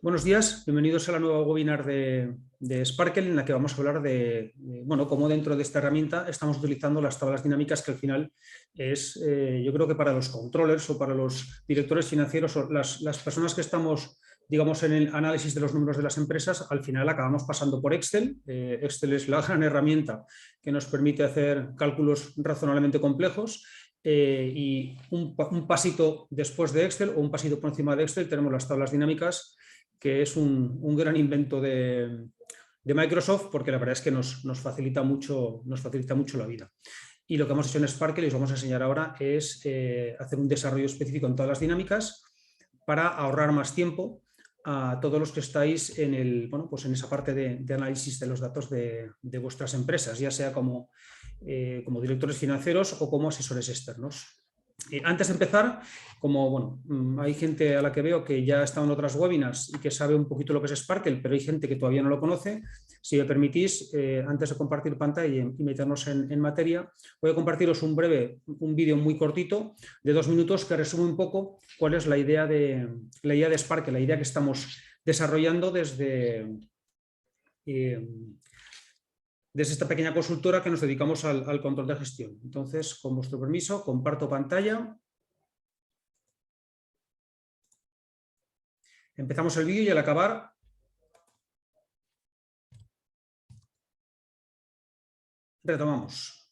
Buenos días, bienvenidos a la nueva webinar de Sparkle, en la que vamos a hablar de cómo dentro de esta herramienta estamos utilizando las tablas dinámicas, que al final es, yo creo que para los controllers o para los directores financieros o las personas que estamos, digamos, en el análisis de los números de las empresas, al final acabamos pasando por Excel. Excel es la gran herramienta que nos permite hacer cálculos razonablemente complejos. Y un pasito después de Excel o un pasito por encima de Excel tenemos las tablas dinámicas, que es un gran invento de Microsoft, porque la verdad es que nos facilita mucho la vida. Y lo que hemos hecho en Sparkle, y os vamos a enseñar ahora, es hacer un desarrollo específico en todas las dinámicas para ahorrar más tiempo a todos los que estáis en, en esa parte de análisis de los datos de vuestras empresas, ya sea como directores financieros o como asesores externos. Antes de empezar, como hay gente a la que veo que ya ha estado en otras webinars y que sabe un poquito lo que es Sparkle, pero hay gente que todavía no lo conoce, si me permitís, antes de compartir pantalla y meternos en materia, voy a compartiros un vídeo muy cortito de 2 minutos que resume un poco cuál es la idea de Sparkle, la idea que estamos desarrollando desde esta pequeña consultora que nos dedicamos al control de gestión. Entonces, con vuestro permiso, comparto pantalla. Empezamos el vídeo y al acabar retomamos.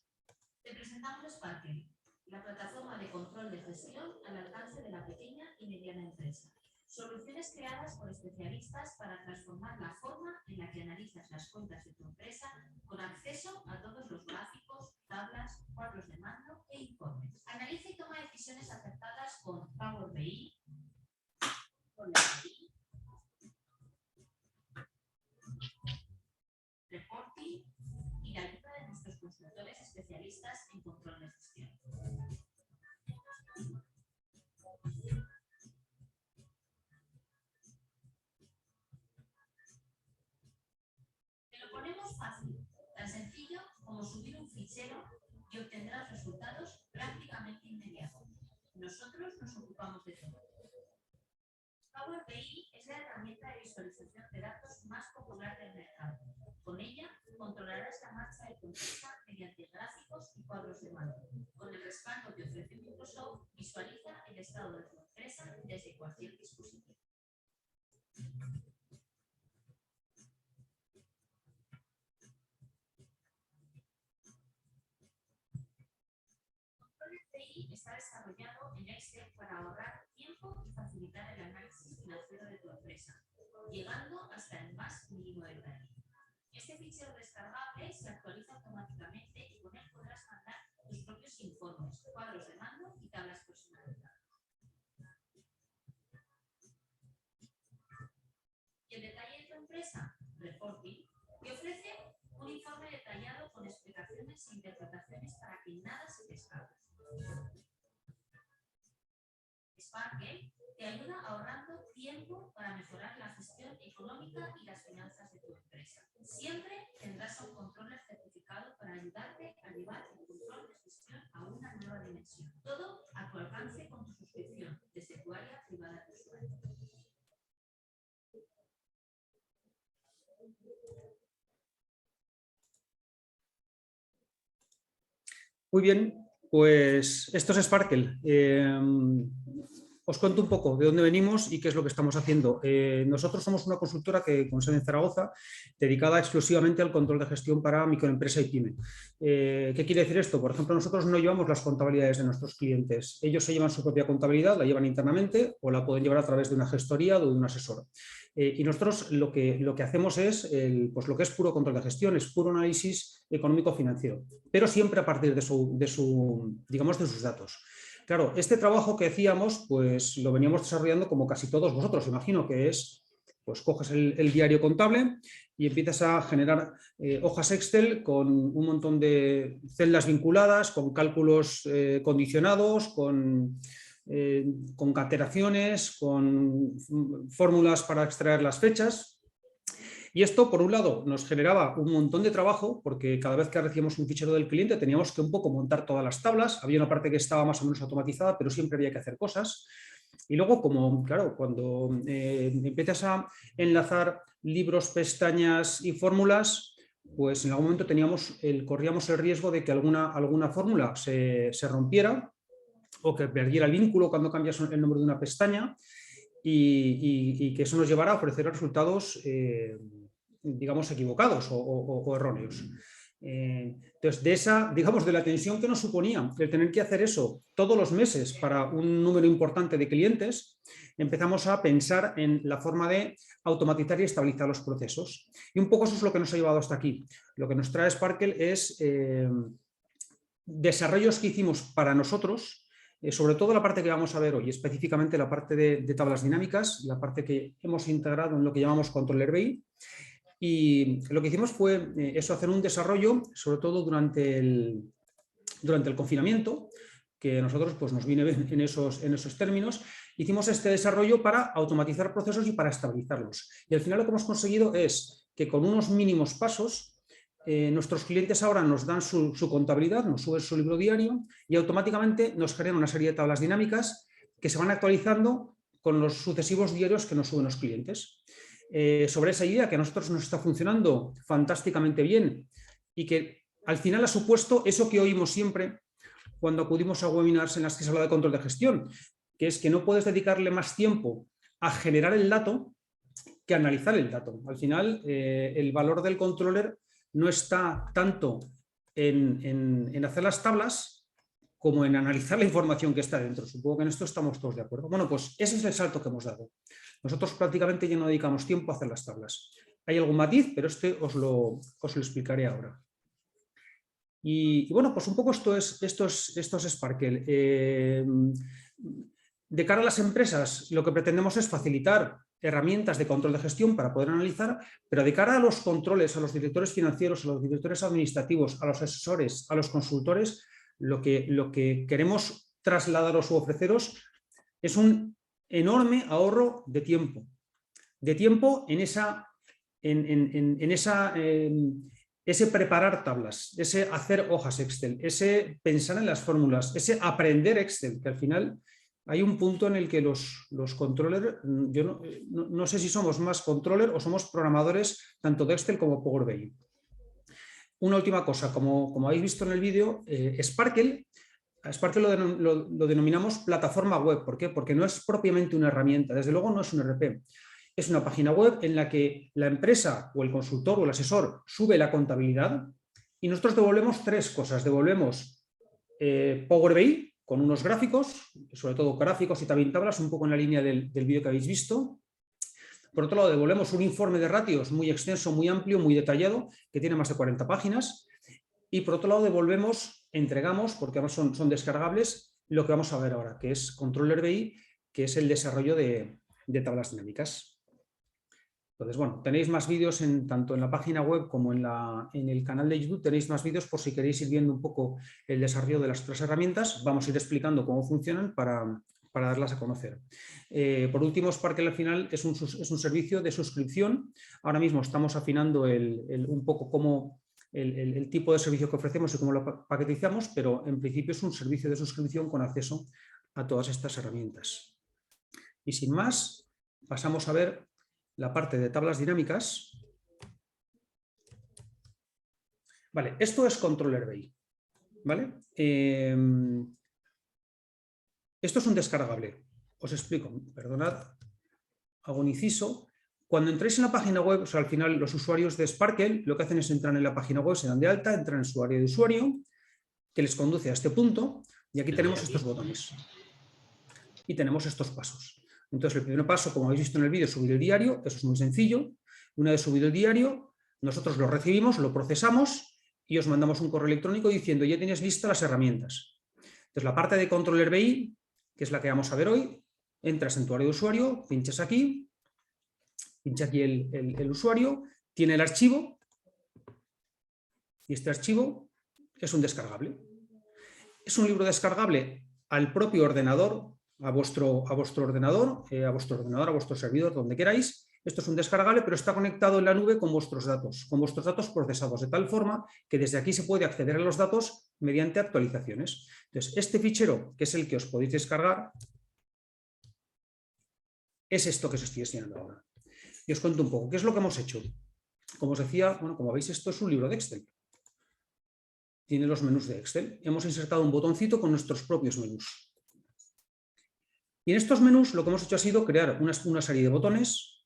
Te presentamos Sparkle, la plataforma de control de gestión al alcance de la pequeña y mediana empresa. Soluciones creadas por especialistas para transformar la forma en la que analizas las cuentas de tu empresa con acceso a todos los gráficos, tablas, cuadros de mando e informes. Analiza y toma decisiones acertadas con Power BI, con la BI, Reporting y la ayuda de nuestros consultores especialistas en control de gestión. Te lo ponemos fácil, tan sencillo como subir un fichero y obtendrás resultados prácticamente inmediatos. Nosotros nos ocupamos de todo. Power BI es la herramienta de visualización de datos más popular del mercado. Con ella controlarás la marcha de tu empresa mediante gráficos y cuadros de mando. Con el respaldo que ofrece Microsoft, visualiza el estado de tu empresa desde cualquier dispositivo. BI está desarrollado en Excel para ahorrar tiempo y facilitar el análisis financiero de tu empresa, llegando hasta el más mínimo detalle. Este fichero descargable se actualiza automáticamente y con él podrás mandar tus propios informes, cuadros de mando y tablas personalizadas. ¿Y el detalle de tu empresa? Reporting, que ofrece un informe detallado con explicaciones e interpretaciones para que nada se te escape. Sparkle te ayuda ahorrando tiempo para mejorar la gestión económica y las finanzas de tu empresa. Siempre tendrás un controller certificado para ayudarte a llevar el control de gestión a una nueva dimensión. Todo a tu alcance con tu suscripción desde tu área privada de usuario. Muy bien, pues esto es Sparkle. Os cuento un poco de dónde venimos y qué es lo que estamos haciendo. Nosotros somos una consultora con sede en Zaragoza, dedicada exclusivamente al control de gestión para microempresa y pyme. ¿Qué quiere decir esto? Por ejemplo, nosotros no llevamos las contabilidades de nuestros clientes. Ellos se llevan su propia contabilidad, la llevan internamente o la pueden llevar a través de una gestoría o de un asesor. Y nosotros lo que hacemos es lo que es puro control de gestión, es puro análisis económico-financiero, pero siempre a partir de sus datos. Claro, este trabajo que hacíamos, pues lo veníamos desarrollando como casi todos vosotros, imagino que es, pues coges el diario contable y empiezas a generar hojas Excel con un montón de celdas vinculadas, con cálculos condicionados, con concatenaciones, con fórmulas para extraer las fechas. Y esto, por un lado, nos generaba un montón de trabajo, porque cada vez que recibíamos un fichero del cliente teníamos que un poco montar todas las tablas. Había una parte que estaba más o menos automatizada, pero siempre había que hacer cosas. Y luego, como, claro, cuando empiezas a enlazar libros, pestañas y fórmulas, pues en algún momento corríamos el riesgo de que alguna fórmula se rompiera o que perdiera el vínculo cuando cambias el nombre de una pestaña y que eso nos llevara a ofrecer resultados, digamos, equivocados o erróneos. Entonces, de la tensión que nos suponía el tener que hacer eso todos los meses para un número importante de clientes, empezamos a pensar en la forma de automatizar y estabilizar los procesos. Y un poco eso es lo que nos ha llevado hasta aquí. Lo que nos trae Sparkle es desarrollos que hicimos para nosotros, sobre todo la parte que vamos a ver hoy, específicamente la parte de tablas dinámicas, la parte que hemos integrado en lo que llamamos Controller BI. Y lo que hicimos fue hacer un desarrollo, sobre todo durante el confinamiento, que a nosotros pues, nos viene bien en esos términos. Hicimos este desarrollo para automatizar procesos y para estabilizarlos. Y al final lo que hemos conseguido es que con unos mínimos pasos nuestros clientes ahora nos dan su contabilidad, nos suben su libro diario y automáticamente nos crean una serie de tablas dinámicas que se van actualizando con los sucesivos diarios que nos suben los clientes. Sobre esa idea que a nosotros nos está funcionando fantásticamente bien y que al final ha supuesto eso que oímos siempre cuando acudimos a webinars en las que se habla de control de gestión, que es que no puedes dedicarle más tiempo a generar el dato que a analizar el dato. Al final, el valor del controller no está tanto en hacer las tablas como en analizar la información que está dentro. Supongo que en esto estamos todos de acuerdo. Bueno, pues ese es el salto que hemos dado. Nosotros prácticamente ya no dedicamos tiempo a hacer las tablas. Hay algún matiz, pero os lo explicaré ahora. Y bueno, pues un poco esto es Sparkle. De cara a las empresas, lo que pretendemos es facilitar herramientas de control de gestión para poder analizar, pero de cara a los controles, a los directores financieros, a los directores administrativos, a los asesores, a los consultores, lo que queremos trasladaros u ofreceros es un enorme ahorro de tiempo. De tiempo en ese preparar tablas, ese hacer hojas Excel, ese pensar en las fórmulas, ese aprender Excel, que al final hay un punto en el que los controllers, yo no sé si somos más controller o somos programadores tanto de Excel como Power BI. Una última cosa, como habéis visto en el vídeo, Sparkle lo denominamos plataforma web. ¿Por qué? Porque no es propiamente una herramienta, desde luego no es un ERP. Es una página web en la que la empresa o el consultor o el asesor sube la contabilidad y nosotros devolvemos tres cosas. Devolvemos Power BI con unos gráficos, sobre todo gráficos y también tablas, un poco en la línea del vídeo que habéis visto. Por otro lado, devolvemos un informe de ratios muy extenso, muy amplio, muy detallado, que tiene más de 40 páginas. Y por otro lado, entregamos, porque además son descargables, lo que vamos a ver ahora, que es Controller BI, que es el desarrollo de tablas dinámicas. Entonces, bueno, tenéis más vídeos tanto en la página web como en el canal de YouTube, tenéis más vídeos por si queréis ir viendo un poco el desarrollo de las otras herramientas. Vamos a ir explicando cómo funcionan para darlas a conocer. Por último, Sparkle al final es un servicio de suscripción. Ahora mismo estamos afinando un poco cómo el tipo de servicio que ofrecemos y cómo lo paquetizamos, pero en principio es un servicio de suscripción con acceso a todas estas herramientas. Y sin más, pasamos a ver la parte de tablas dinámicas. Vale, esto es Controller BI. ¿Vale? Esto es un descargable. Os explico, perdonad, hago un inciso. Cuando entréis en la página web, o sea, al final los usuarios de Sparkle lo que hacen es entrar en la página web, se dan de alta, entran en su área de usuario, que les conduce a este punto, y aquí tenemos estos botones. Y tenemos estos pasos. Entonces, el primer paso, como habéis visto en el vídeo, es subir el diario. Eso es muy sencillo. Una vez subido el diario, nosotros lo recibimos, lo procesamos y os mandamos un correo electrónico diciendo ya tienes listas las herramientas. Entonces, la parte de Controller BI, que es la que vamos a ver hoy, entras en tu área de usuario, pinchas aquí, pincha aquí el usuario, tiene el archivo y este archivo es un descargable. Es un libro descargable al propio ordenador, a vuestro ordenador, a vuestro servidor, donde queráis. Esto es un descargable, pero está conectado en la nube con vuestros datos procesados, de tal forma que desde aquí se puede acceder a los datos mediante actualizaciones. Entonces, este fichero, que es el que os podéis descargar, es esto que os estoy enseñando ahora. Y os cuento un poco. ¿Qué es lo que hemos hecho? Como os decía, bueno, como veis, esto es un libro de Excel. Tiene los menús de Excel. Hemos insertado un botoncito con nuestros propios menús. Y en estos menús lo que hemos hecho ha sido crear una serie de botones.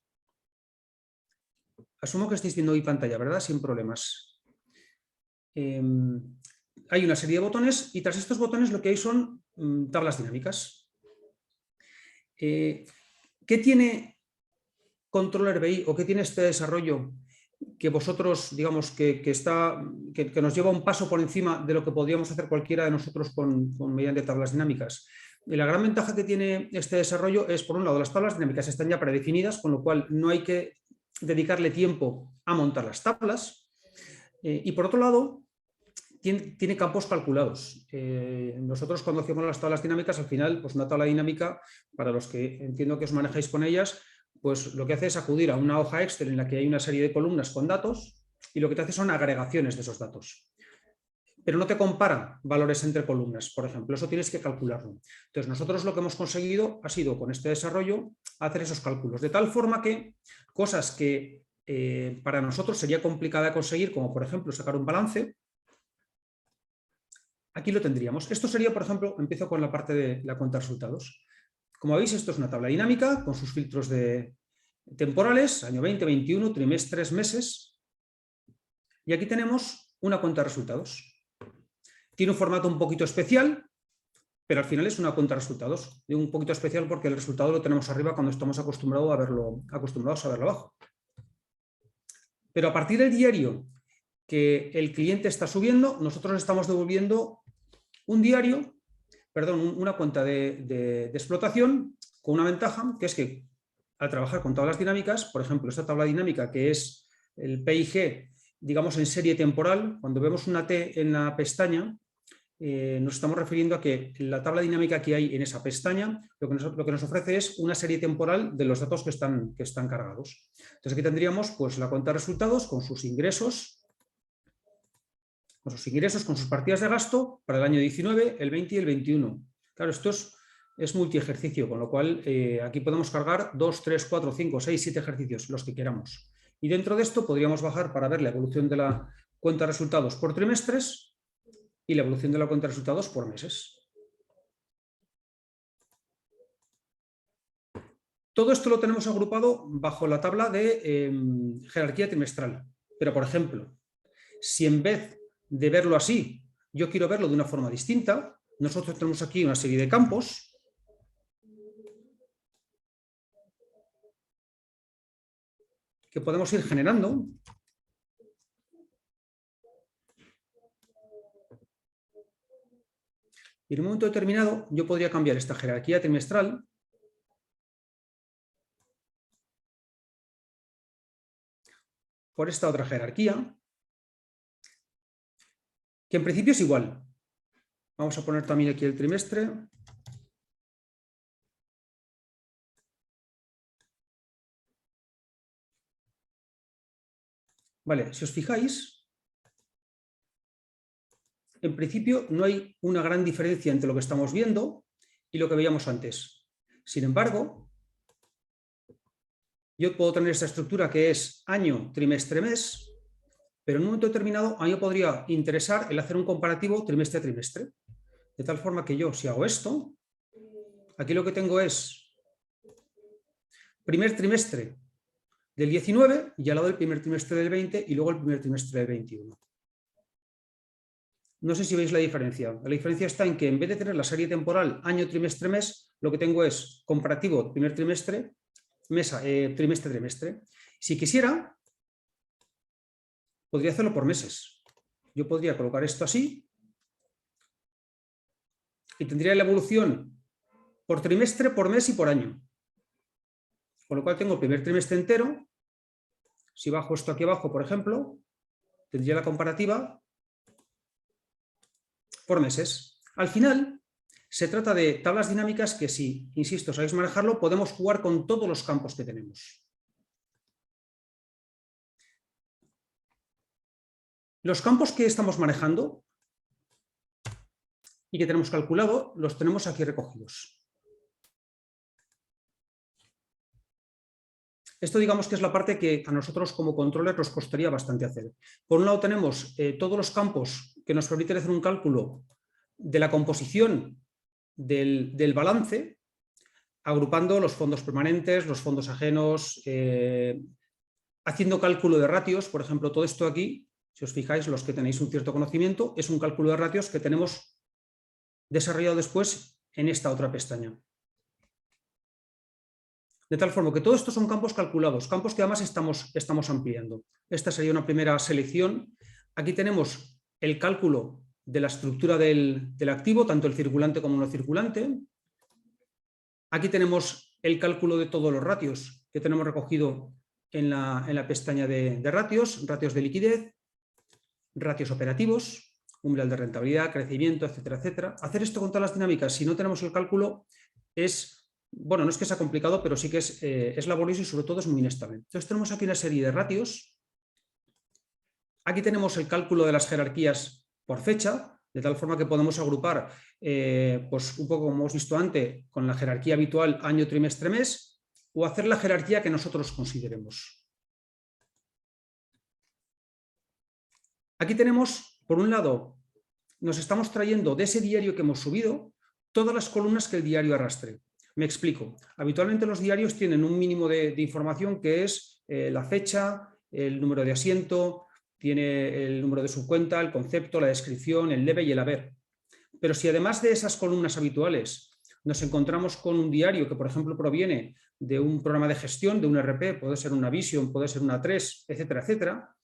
Asumo que estáis viendo hoy pantalla, ¿verdad? Sin problemas. Hay una serie de botones y tras estos botones lo que hay son tablas dinámicas. ¿Qué tiene Controller BI o qué tiene este desarrollo que vosotros, digamos, que nos lleva un paso por encima de lo que podríamos hacer cualquiera de nosotros mediante tablas dinámicas? Y la gran ventaja que tiene este desarrollo es, por un lado, las tablas dinámicas están ya predefinidas, con lo cual no hay que dedicarle tiempo a montar las tablas. Y por otro lado, tiene campos calculados. Nosotros cuando hacemos las tablas dinámicas, al final, pues una tabla dinámica, para los que entiendo que os manejáis con ellas, pues lo que hace es acudir a una hoja Excel en la que hay una serie de columnas con datos y lo que te hace son agregaciones de esos datos. Pero no te compara valores entre columnas, por ejemplo, eso tienes que calcularlo. Entonces, nosotros lo que hemos conseguido ha sido, con este desarrollo, hacer esos cálculos, de tal forma que cosas que para nosotros sería complicada de conseguir, como por ejemplo sacar un balance, aquí lo tendríamos. Esto sería, por ejemplo, empiezo con la parte de la cuenta de resultados. Como veis, esto es una tabla dinámica con sus filtros temporales, año 20, 21, trimestres, meses. Y aquí tenemos una cuenta de resultados. Tiene un formato un poquito especial, pero al final es una cuenta de resultados. Digo un poquito especial porque el resultado lo tenemos arriba cuando estamos acostumbrados a verlo abajo. Pero a partir del diario que el cliente está subiendo, nosotros estamos devolviendo una cuenta de explotación con una ventaja, que es que al trabajar con tablas dinámicas, por ejemplo, esta tabla dinámica que es el PIG, digamos en serie temporal, cuando vemos una T en la pestaña, nos estamos refiriendo a que la tabla dinámica que hay en esa pestaña lo que nos ofrece es una serie temporal de los datos que están cargados. Entonces aquí tendríamos pues, la cuenta de resultados con sus ingresos, con sus partidas de gasto para el año 19, el 20 y el 21. Claro, esto es multi-ejercicio, con lo cual aquí podemos cargar 2, 3, 4, 5, 6, 7 ejercicios, los que queramos. Y dentro de esto podríamos bajar para ver la evolución de la cuenta de resultados por trimestres y la evolución de la cuenta de resultados por meses. Todo esto lo tenemos agrupado bajo la tabla de jerarquía trimestral. Pero, por ejemplo, si en vez de verlo así, yo quiero verlo de una forma distinta, nosotros tenemos aquí una serie de campos que podemos ir generando. Y en un momento determinado yo podría cambiar esta jerarquía trimestral por esta otra jerarquía, que en principio es igual. Vamos a poner también aquí el trimestre. Vale, si os fijáis, en principio no hay una gran diferencia entre lo que estamos viendo y lo que veíamos antes. Sin embargo, yo puedo tener esta estructura que es año, trimestre, mes, pero en un momento determinado a mí me podría interesar el hacer un comparativo trimestre a trimestre. De tal forma que yo, si hago esto, aquí lo que tengo es primer trimestre del 19 y al lado el primer trimestre del 20 y luego el primer trimestre del 21. No sé si veis la diferencia. La diferencia está en que en vez de tener la serie temporal año, trimestre, mes, lo que tengo es comparativo primer trimestre, trimestre, trimestre. Si quisiera, podría hacerlo por meses. Yo podría colocar esto así y tendría la evolución por trimestre, por mes y por año. Con lo cual tengo el primer trimestre entero. Si bajo esto aquí abajo, por ejemplo, tendría la comparativa por meses. Al final, se trata de tablas dinámicas que si, insisto, sabéis manejarlo, podemos jugar con todos los campos que tenemos. Los campos que estamos manejando y que tenemos calculado, los tenemos aquí recogidos. Esto digamos que es la parte que a nosotros como controller nos costaría bastante hacer. Por un lado tenemos todos los campos que nos permiten hacer un cálculo de la composición del balance, agrupando los fondos permanentes, los fondos ajenos, haciendo cálculo de ratios. Por ejemplo, todo esto aquí, si os fijáis, los que tenéis un cierto conocimiento, es un cálculo de ratios que tenemos desarrollado después en esta otra pestaña. De tal forma que todo esto son campos calculados, campos que además estamos ampliando. Esta sería una primera selección. Aquí tenemos el cálculo de la estructura del activo, tanto el circulante como no circulante. Aquí tenemos el cálculo de todos los ratios que tenemos recogido en la pestaña de ratios, ratios de liquidez, ratios operativos, umbral de rentabilidad, crecimiento, etcétera, etcétera. Hacer esto con todas las dinámicas, si no tenemos el cálculo, bueno, no es que sea complicado, pero sí que es laborioso y sobre todo es muy inestable. Entonces tenemos aquí una serie de ratios. Aquí tenemos el cálculo de las jerarquías por fecha, de tal forma que podemos agrupar, pues un poco como hemos visto antes, con la jerarquía habitual año, trimestre, mes, o hacer la jerarquía que nosotros consideremos. Aquí tenemos, por un lado, nos estamos trayendo de ese diario que hemos subido todas las columnas que el diario arrastre. Me explico. Habitualmente los diarios tienen un mínimo de información que es la fecha, el número de asiento, tiene el número de su cuenta, el concepto, la descripción, el debe y el haber. Pero si además de esas columnas habituales nos encontramos con un diario que, por ejemplo, proviene de un programa de gestión, de un ERP, puede ser una Vision, puede ser una 3, etcétera, etcétera,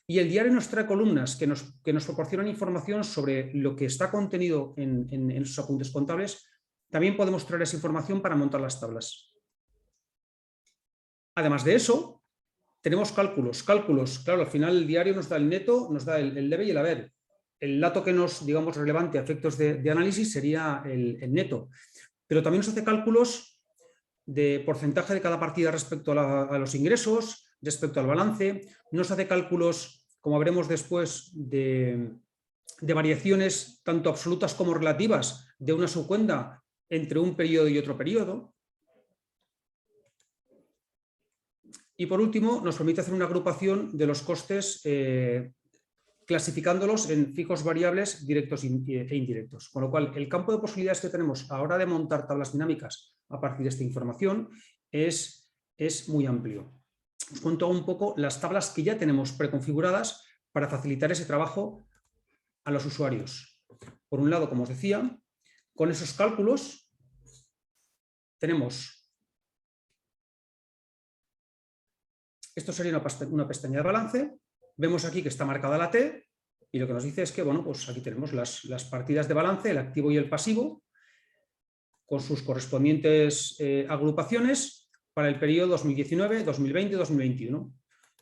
y el diario nos trae columnas que nos proporcionan información sobre lo que está contenido en sus apuntes contables, también podemos traer esa información para montar las tablas. Además de eso, tenemos cálculos. Cálculos, claro, al final el diario nos da el neto, nos da el debe y el haber. El dato que nos, digamos, relevante a efectos de análisis sería el neto. Pero también nos hace cálculos de porcentaje de cada partida respecto a los ingresos, respecto al balance. Nos hace cálculos, como veremos después, de variaciones tanto absolutas como relativas de una subcuenta entre un periodo y otro periodo. Y por último, nos permite hacer una agrupación de los costes clasificándolos en fijos, variables, directos e indirectos. Con lo cual, el campo de posibilidades que tenemos a la hora de montar tablas dinámicas a partir de esta información es muy amplio. Os cuento un poco las tablas que ya tenemos preconfiguradas para facilitar ese trabajo a los usuarios. Por un lado, como os decía, con esos cálculos tenemos, esto sería una pestaña de balance, vemos aquí que está marcada la T y lo que nos dice es que, bueno, pues aquí tenemos las partidas de balance, el activo y el pasivo, con sus correspondientes agrupaciones para el periodo 2019, 2020 y 2021.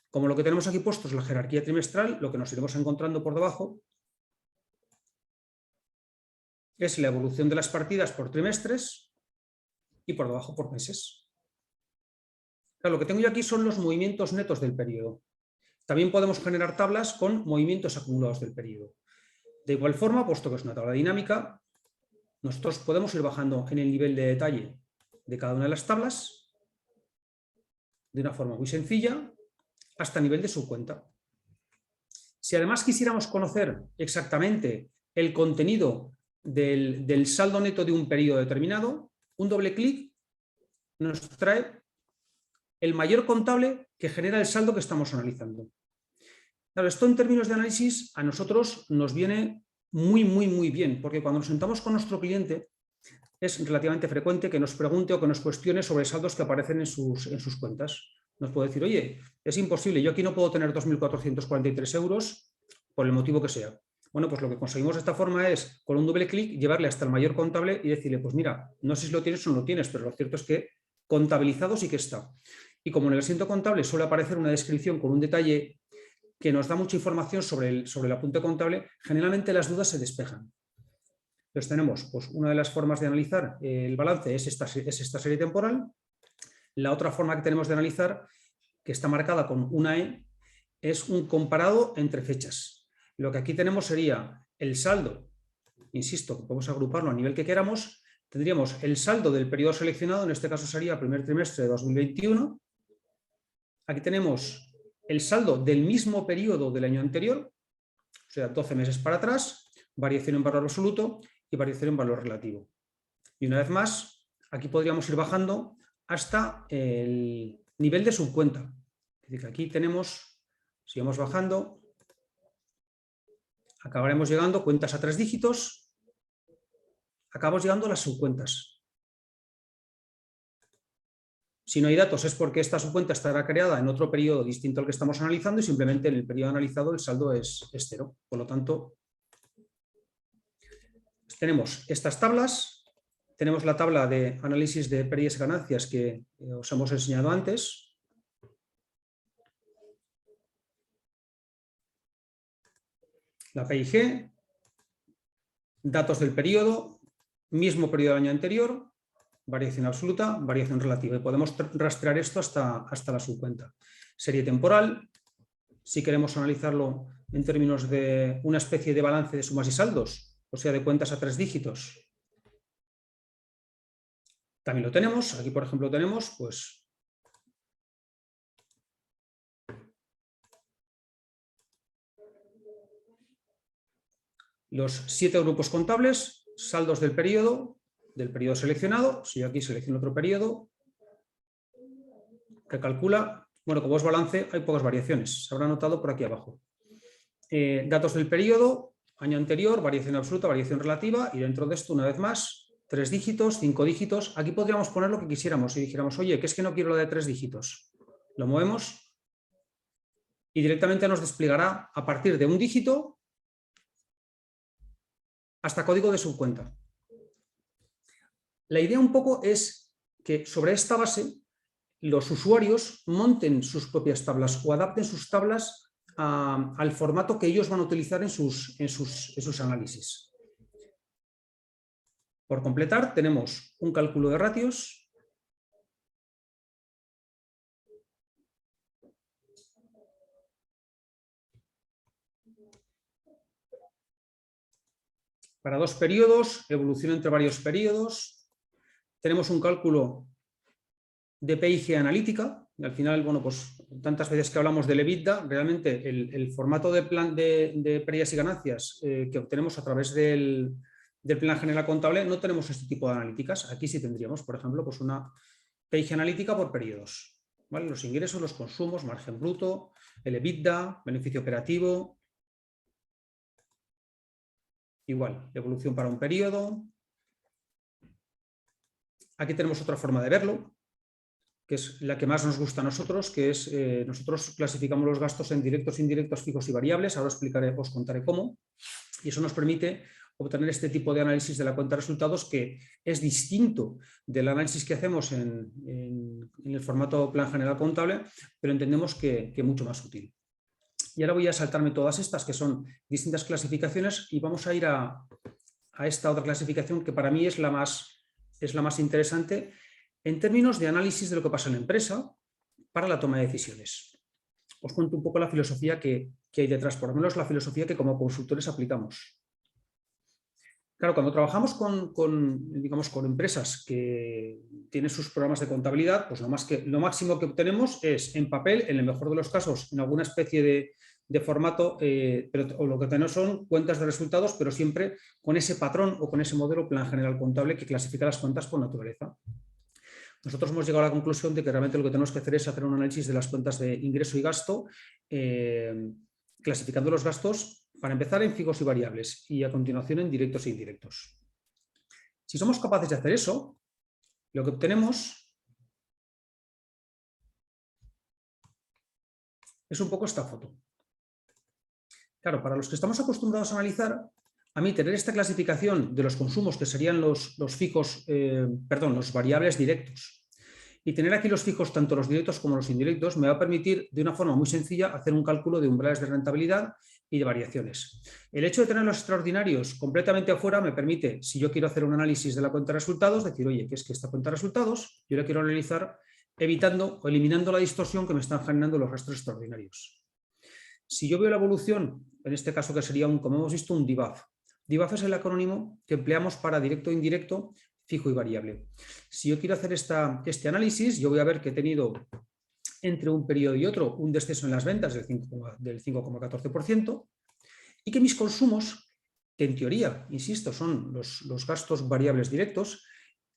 Como lo que tenemos aquí puesto es la jerarquía trimestral, lo que nos iremos encontrando por debajo es la evolución de las partidas por trimestres y por debajo por meses. Claro, lo que tengo yo aquí son los movimientos netos del periodo. También podemos generar tablas con movimientos acumulados del periodo. De igual forma, puesto que es una tabla dinámica, nosotros podemos ir bajando en el nivel de detalle de cada una de las tablas de una forma muy sencilla hasta nivel de subcuenta. Si además quisiéramos conocer exactamente el contenido del saldo neto de un periodo determinado, un doble clic nos trae el mayor contable que genera el saldo que estamos analizando. Claro, esto en términos de análisis a nosotros nos viene muy bien, porque cuando nos sentamos con nuestro cliente es relativamente frecuente que nos pregunte o que nos cuestione sobre saldos que aparecen en sus cuentas. Nos puede decir, oye, es imposible, yo aquí no puedo tener 2.443 euros por el motivo que sea. Bueno, pues lo que conseguimos de esta forma es, con un doble clic, llevarle hasta el mayor contable y decirle, pues mira, no sé si lo tienes o no lo tienes, pero lo cierto es que contabilizado sí que está. Y como en el asiento contable suele aparecer una descripción con un detalle que nos da mucha información sobre el apunte contable, generalmente las dudas se despejan. Entonces tenemos, pues, una de las formas de analizar el balance es esta serie temporal. La otra forma que tenemos de analizar, que está marcada con una E, es un comparado entre fechas. Lo que aquí tenemos sería el saldo, insisto, podemos agruparlo a nivel que queramos, tendríamos el saldo del periodo seleccionado, en este caso sería el primer trimestre de 2021, Aquí tenemos el saldo del mismo periodo del año anterior, o sea, 12 meses para atrás, variación en valor absoluto y variación en valor relativo. Y una vez más, aquí podríamos ir bajando hasta el nivel de subcuenta. Es decir, que aquí tenemos, si vamos bajando, acabaremos llegando a cuentas a 3 dígitos, acabamos llegando a las subcuentas. Si no hay datos es porque esta subcuenta estará creada en otro periodo distinto al que estamos analizando y simplemente en el periodo analizado el saldo es 0. Por lo tanto, tenemos estas tablas. Tenemos la tabla de análisis de pérdidas y ganancias que os hemos enseñado antes. La PIG, datos del periodo, mismo periodo del año anterior, variación absoluta, variación relativa. Y podemos rastrear esto hasta la subcuenta. Serie temporal, si queremos analizarlo en términos de una especie de balance de sumas y saldos, o sea, de cuentas a 3 dígitos. También lo tenemos. Aquí, por ejemplo, tenemos pues, los 7 grupos contables, saldos del periodo seleccionado. Si yo aquí selecciono otro periodo, que calcula, bueno, como es balance, hay pocas variaciones. Se habrá notado por aquí abajo. Datos del periodo, año anterior, variación absoluta, variación relativa, y dentro de esto, una vez más, 3 dígitos, 5 dígitos. Aquí podríamos poner lo que quisiéramos. Si dijéramos, oye, que es que no quiero la de 3 dígitos. Lo movemos y directamente nos desplegará a partir de un dígito hasta código de subcuenta. La idea un poco es que sobre esta base los usuarios monten sus propias tablas o adapten sus tablas al formato que ellos van a utilizar en sus análisis. Por completar, tenemos un cálculo de ratios, para 2 periodos, evolución entre varios periodos. Tenemos un cálculo de PIG analítica. Y al final, bueno, pues tantas veces que hablamos del EBITDA, realmente el formato de plan de pérdidas y ganancias que obtenemos a través del plan general contable, no tenemos este tipo de analíticas. Aquí sí tendríamos, por ejemplo, pues una PIG analítica por periodos, ¿vale? Los ingresos, los consumos, margen bruto, el EBITDA, beneficio operativo. Igual, evolución para un periodo. Aquí tenemos otra forma de verlo, que es la que más nos gusta a nosotros, que es nosotros clasificamos los gastos en directos, indirectos, fijos y variables. Ahora os contaré cómo. Y eso nos permite obtener este tipo de análisis de la cuenta de resultados, que es distinto del análisis que hacemos en el formato plan general contable, pero entendemos que mucho más útil. Y ahora voy a saltarme todas estas, que son distintas clasificaciones, y vamos a ir a esta otra clasificación que para mí es la más interesante en términos de análisis de lo que pasa en la empresa para la toma de decisiones. Os cuento un poco la filosofía que hay detrás, por lo menos la filosofía que como consultores aplicamos. Claro, cuando trabajamos con empresas que tienen sus programas de contabilidad, pues lo máximo que obtenemos es en papel, en el mejor de los casos, en alguna especie de formato, o lo que tenemos son cuentas de resultados, pero siempre con ese patrón o con ese modelo plan general contable que clasifica las cuentas por naturaleza. Nosotros hemos llegado a la conclusión de que realmente lo que tenemos que hacer es hacer un análisis de las cuentas de ingreso y gasto, clasificando los gastos, para empezar, en fijos y variables, y a continuación en directos e indirectos. Si somos capaces de hacer eso, lo que obtenemos es un poco esta foto. Claro, para los que estamos acostumbrados a analizar, a mí tener esta clasificación de los consumos, que serían los variables directos, y tener aquí los fijos, tanto los directos como los indirectos, me va a permitir de una forma muy sencilla hacer un cálculo de umbrales de rentabilidad y de variaciones. El hecho de tener los extraordinarios completamente afuera me permite, si yo quiero hacer un análisis de la cuenta de resultados, decir, oye, que es que esta cuenta de resultados yo la quiero analizar evitando o eliminando la distorsión que me están generando los restos extraordinarios. Si yo veo la evolución, en este caso que sería como hemos visto, un DIVAF. DIVAF es el acrónimo que empleamos para directo e indirecto, fijo y variable. Si yo quiero hacer este análisis, yo voy a ver que he tenido entre un periodo y otro un descenso en las ventas del 5,14% y que mis consumos, que en teoría, insisto, son los gastos variables directos,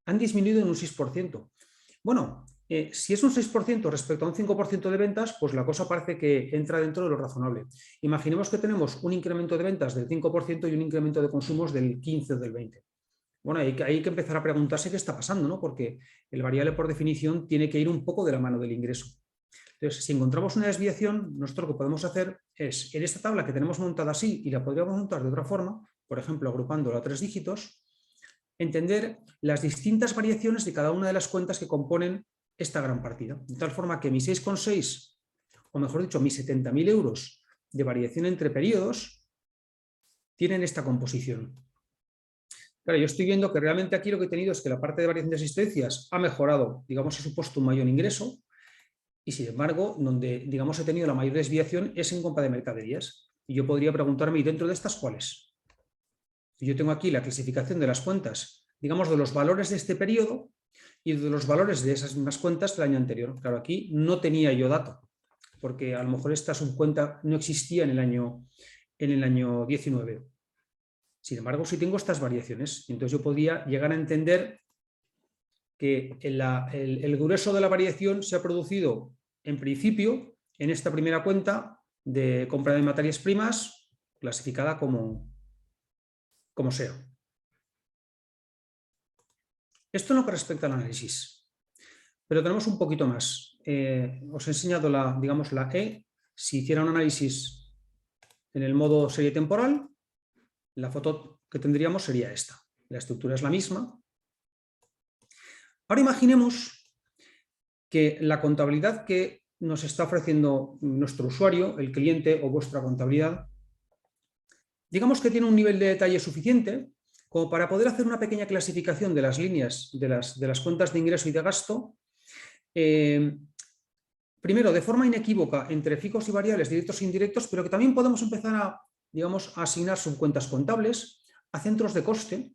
han disminuido en un 6%. Bueno, si es un 6% respecto a un 5% de ventas, pues la cosa parece que entra dentro de lo razonable. Imaginemos que tenemos un incremento de ventas del 5% y un incremento de consumos del 15 o del 20%. Bueno, hay que empezar a preguntarse qué está pasando, ¿no? Porque el variable, por definición, tiene que ir un poco de la mano del ingreso. Entonces, si encontramos una desviación, nosotros lo que podemos hacer es, en esta tabla que tenemos montada así, y la podríamos montar de otra forma, por ejemplo, agrupándola a 3 dígitos, entender las distintas variaciones de cada una de las cuentas que componen esta gran partida. De tal forma que mi 6,6, o mejor dicho, mis 70.000 euros de variación entre periodos, tienen esta composición. Claro, yo estoy viendo que realmente aquí lo que he tenido es que la parte de variación de asistencias ha mejorado, digamos, ha supuesto un mayor ingreso, y sin embargo, donde, digamos, he tenido la mayor desviación es en compra de mercaderías. Y yo podría preguntarme, ¿y dentro de estas cuáles? Yo tengo aquí la clasificación de las cuentas, digamos, de los valores de este periodo y de los valores de esas mismas cuentas del año anterior. Claro, aquí no tenía yo dato, porque a lo mejor esta subcuenta no existía en el año 19. Sin embargo, sí tengo estas variaciones. Entonces yo podría llegar a entender que el grueso de la variación se ha producido, en principio, en esta primera cuenta de compra de materias primas, clasificada como sea. Esto no respecta al análisis, pero tenemos un poquito más. Os he enseñado digamos, la E. Si hiciera un análisis en el modo serie temporal, la foto que tendríamos sería esta. La estructura es la misma. Ahora imaginemos que la contabilidad que nos está ofreciendo nuestro usuario, el cliente o vuestra contabilidad, digamos que tiene un nivel de detalle suficiente como para poder hacer una pequeña clasificación de las líneas de las cuentas de ingreso y de gasto, primero de forma inequívoca entre fijos y variables, directos e indirectos, pero que también podemos empezar a, digamos, a asignar subcuentas contables a centros de coste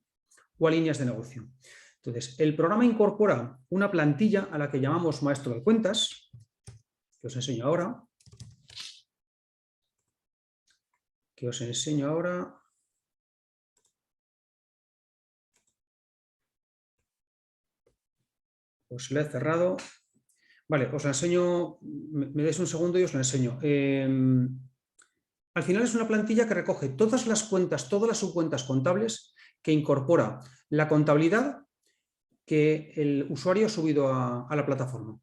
o a líneas de negocio. Entonces, el programa incorpora una plantilla a la que llamamos maestro de cuentas, que os enseño ahora. Pues la he cerrado. Vale, os la enseño, me dais un segundo y os la enseño. Al final es una plantilla que recoge todas las cuentas, todas las subcuentas contables, que incorpora la contabilidad que el usuario ha subido a la plataforma.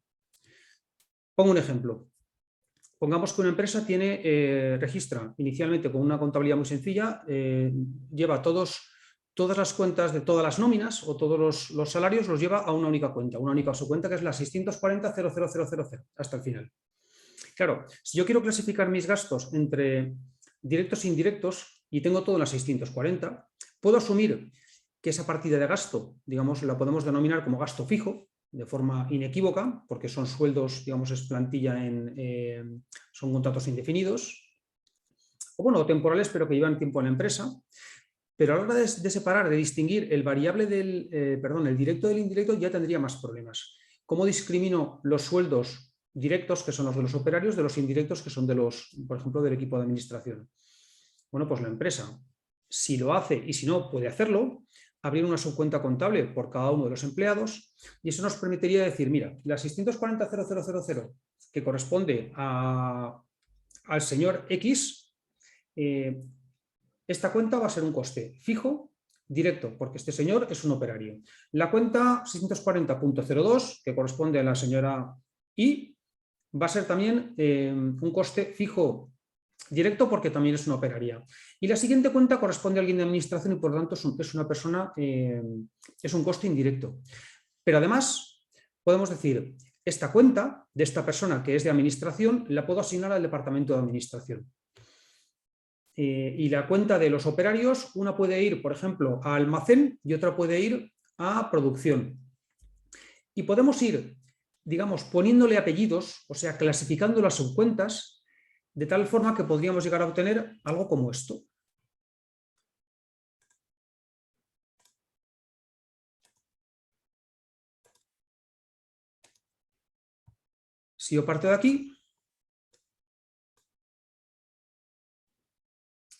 Pongo un ejemplo. Pongamos que una empresa registra inicialmente con una contabilidad muy sencilla, lleva todas las cuentas de todas las nóminas o todos los salarios los lleva a una única subcuenta que es la 640.00000 hasta el final. Claro, si yo quiero clasificar mis gastos entre directos e indirectos y tengo todo en la 640, puedo asumir que esa partida de gasto, digamos, la podemos denominar como gasto fijo, de forma inequívoca, porque son sueldos, digamos, es plantilla son contratos indefinidos, o bueno, temporales, pero que llevan tiempo en la empresa. Pero a la hora de separar, de distinguir el variable el directo del indirecto, ya tendría más problemas. ¿Cómo discrimino los sueldos directos, que son los de los operarios, de los indirectos, que son por ejemplo, del equipo de administración? Bueno, pues la empresa, si lo hace y si no puede hacerlo, abrir una subcuenta contable por cada uno de los empleados, y eso nos permitiría decir, mira, la 640.000 que corresponde al señor X, esta cuenta va a ser un coste fijo directo, porque este señor es un operario. La cuenta 640.02, que corresponde a la señora Y, va a ser también un coste fijo directo, porque también es una operaria. Y la siguiente cuenta corresponde a alguien de administración y por lo tanto es una persona, es un coste indirecto. Pero además podemos decir, esta cuenta de esta persona que es de administración la puedo asignar al departamento de administración. Y la cuenta de los operarios, una puede ir, por ejemplo, a almacén y otra puede ir a producción. Y podemos ir, digamos, poniéndole apellidos, o sea, clasificando las subcuentas, de tal forma que podríamos llegar a obtener algo como esto. Si yo parto de aquí,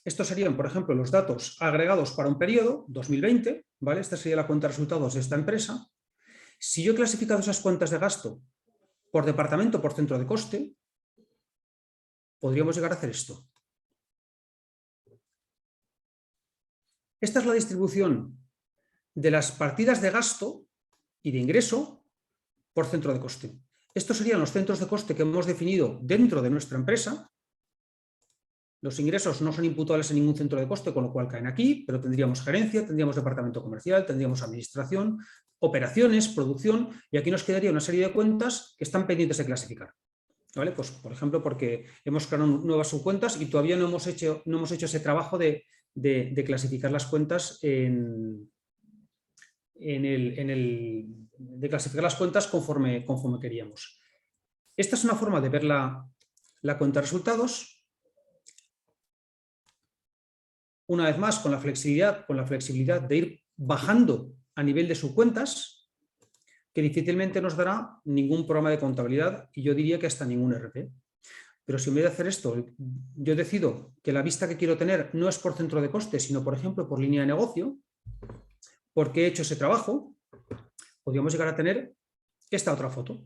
estos serían, por ejemplo, los datos agregados para un periodo, 2020, ¿vale? Esta sería la cuenta de resultados de esta empresa. Si yo he clasificado esas cuentas de gasto por departamento, por centro de coste, podríamos llegar a hacer esto. Esta es la distribución de las partidas de gasto y de ingreso por centro de coste. Estos serían los centros de coste que hemos definido dentro de nuestra empresa. Los ingresos no son imputables en ningún centro de coste, con lo cual caen aquí, pero tendríamos gerencia, tendríamos departamento comercial, tendríamos administración, operaciones, producción, y aquí nos quedaría una serie de cuentas que están pendientes de clasificar. ¿Vale? Pues, por ejemplo, porque hemos creado nuevas subcuentas y todavía no hemos hecho ese trabajo de clasificar las cuentas de clasificar las cuentas conforme queríamos. Esta es una forma de ver la cuenta de resultados. Una vez más, con la flexibilidad de ir bajando a nivel de subcuentas, que difícilmente nos dará ningún programa de contabilidad y yo diría que hasta ningún RP. Pero si en vez de hacer esto, yo decido que la vista que quiero tener no es por centro de coste, sino, por ejemplo, por línea de negocio, porque he hecho ese trabajo, podríamos llegar a tener esta otra foto.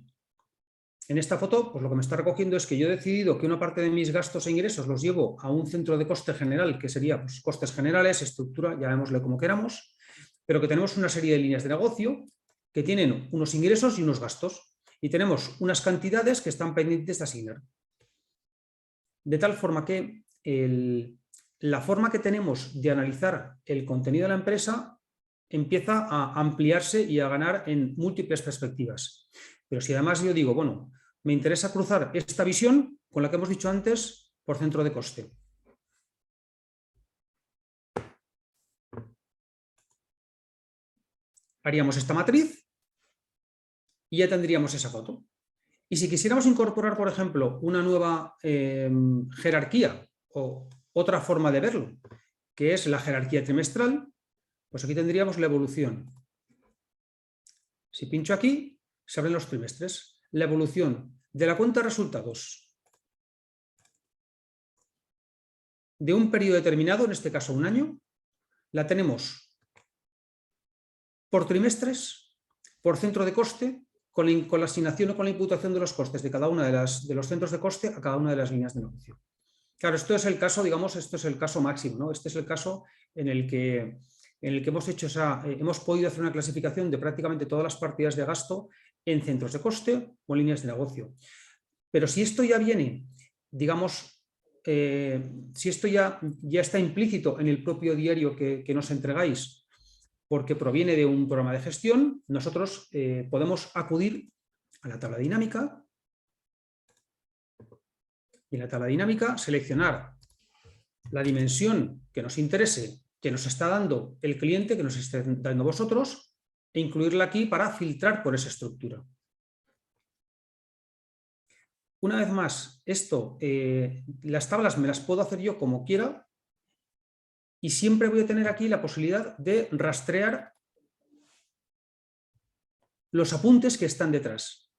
En esta foto, pues lo que me está recogiendo es que yo he decidido que una parte de mis gastos e ingresos los llevo a un centro de coste general, que sería pues, costes generales, estructura, llamémosle como queramos, pero que tenemos una serie de líneas de negocio que tienen unos ingresos y unos gastos, y tenemos unas cantidades que están pendientes de asignar. De tal forma que la forma que tenemos de analizar el contenido de la empresa empieza a ampliarse y a ganar en múltiples perspectivas. Pero si además yo digo, bueno, me interesa cruzar esta visión con la que hemos dicho antes por centro de coste. Haríamos esta matriz y ya tendríamos esa foto. Y si quisiéramos incorporar, por ejemplo, una nueva jerarquía o otra forma de verlo, que es la jerarquía trimestral, pues aquí tendríamos la evolución. Si pincho aquí, se abren los trimestres. La evolución de la cuenta de resultados de un periodo determinado, en este caso un año, la tenemos por trimestres, por centro de coste, con la asignación o con la imputación de los costes de cada una de los centros de coste a cada una de las líneas de negocio. Claro, esto es el caso, digamos, esto es el caso máximo, ¿no? Este es el caso en el que hemos podido hacer una clasificación de prácticamente todas las partidas de gasto en centros de coste o en líneas de negocio. Pero si esto ya viene, digamos, si esto ya está implícito en el propio diario que nos entregáis, porque proviene de un programa de gestión, nosotros podemos acudir a la tabla dinámica y en la tabla dinámica seleccionar la dimensión que nos interese, que nos está dando el cliente, que nos esté dando vosotros, e incluirla aquí para filtrar por esa estructura. Una vez más, las tablas me las puedo hacer yo como quiera, y siempre voy a tener aquí la posibilidad de rastrear los apuntes que están detrás.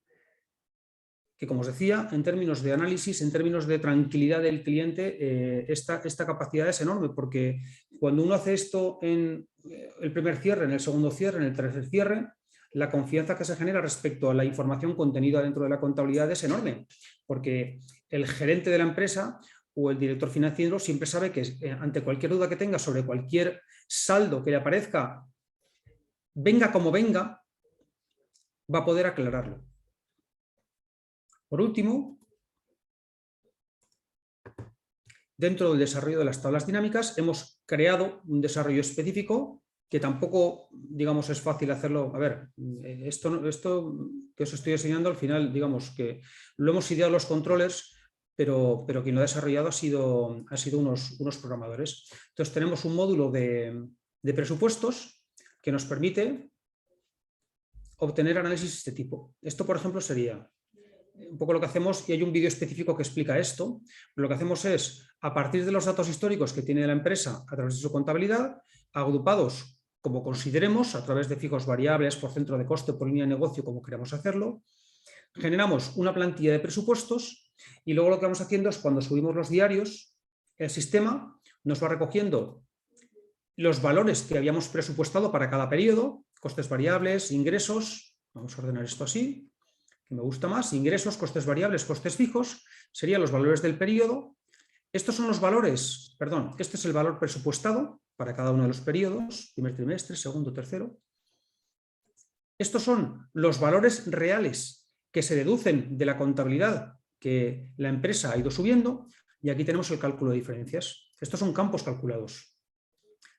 Que, como os decía, en términos de análisis, en términos de tranquilidad del cliente, esta capacidad es enorme, porque cuando uno hace esto en el primer cierre, en el segundo cierre, en el tercer cierre, la confianza que se genera respecto a la información contenida dentro de la contabilidad es enorme, porque el gerente de la empresa o el director financiero siempre sabe que ante cualquier duda que tenga sobre cualquier saldo que le aparezca, venga como venga, va a poder aclararlo. Por último, dentro del desarrollo de las tablas dinámicas hemos creado un desarrollo específico que tampoco, digamos, es fácil hacerlo. A ver, esto que os estoy enseñando al final, digamos que lo hemos ideado los controllers, pero quien lo ha desarrollado ha sido unos programadores. Entonces tenemos un módulo de presupuestos que nos permite obtener análisis de este tipo. Esto, por ejemplo, sería un poco lo que hacemos, y hay un vídeo específico que explica esto. Lo que hacemos es, a partir de los datos históricos que tiene la empresa a través de su contabilidad, agrupados como consideremos, a través de fijos variables, por centro de coste, por línea de negocio, como queramos hacerlo, Generamos una plantilla de presupuestos y luego lo que vamos haciendo es cuando subimos los diarios, el sistema nos va recogiendo los valores que habíamos presupuestado para cada periodo, costes variables, ingresos, vamos a ordenar esto así, que me gusta más, ingresos, costes variables, costes fijos, serían los valores del periodo. Estos son los valores, perdón, este es el valor presupuestado para cada uno de los periodos, primer trimestre, segundo, tercero. Estos son los valores reales que se deducen de la contabilidad que la empresa ha ido subiendo y aquí tenemos el cálculo de diferencias. Estos son campos calculados.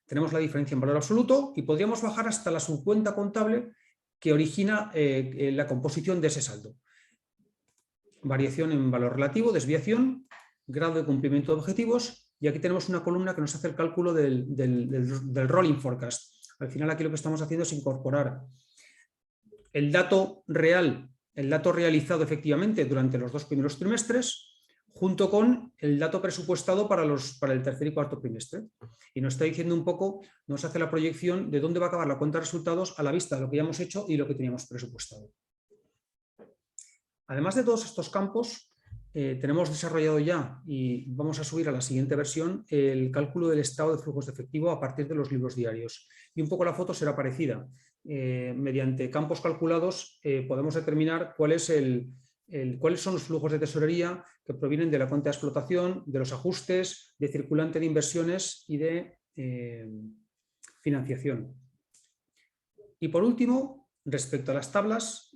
Tenemos la diferencia en valor absoluto y podríamos bajar hasta la subcuenta contable que origina la composición de ese saldo. Variación en valor relativo, desviación, grado de cumplimiento de objetivos y aquí tenemos una columna que nos hace el cálculo del rolling forecast. Al final aquí lo que estamos haciendo es incorporar el dato real, el dato realizado efectivamente durante los 2 primeros trimestres, junto con el dato presupuestado para el tercer y cuarto trimestre. Y nos está diciendo un poco, nos hace la proyección de dónde va a acabar la cuenta de resultados a la vista de lo que ya hemos hecho y lo que teníamos presupuestado. Además de todos estos campos, tenemos desarrollado ya y vamos a subir a la siguiente versión el cálculo del estado de flujos de efectivo a partir de los libros diarios. Y un poco la foto será parecida. Mediante campos calculados podemos determinar cuáles son los flujos de tesorería que provienen de la cuenta de explotación, de los ajustes, de circulante de inversiones y de financiación. Y por último, respecto a las tablas,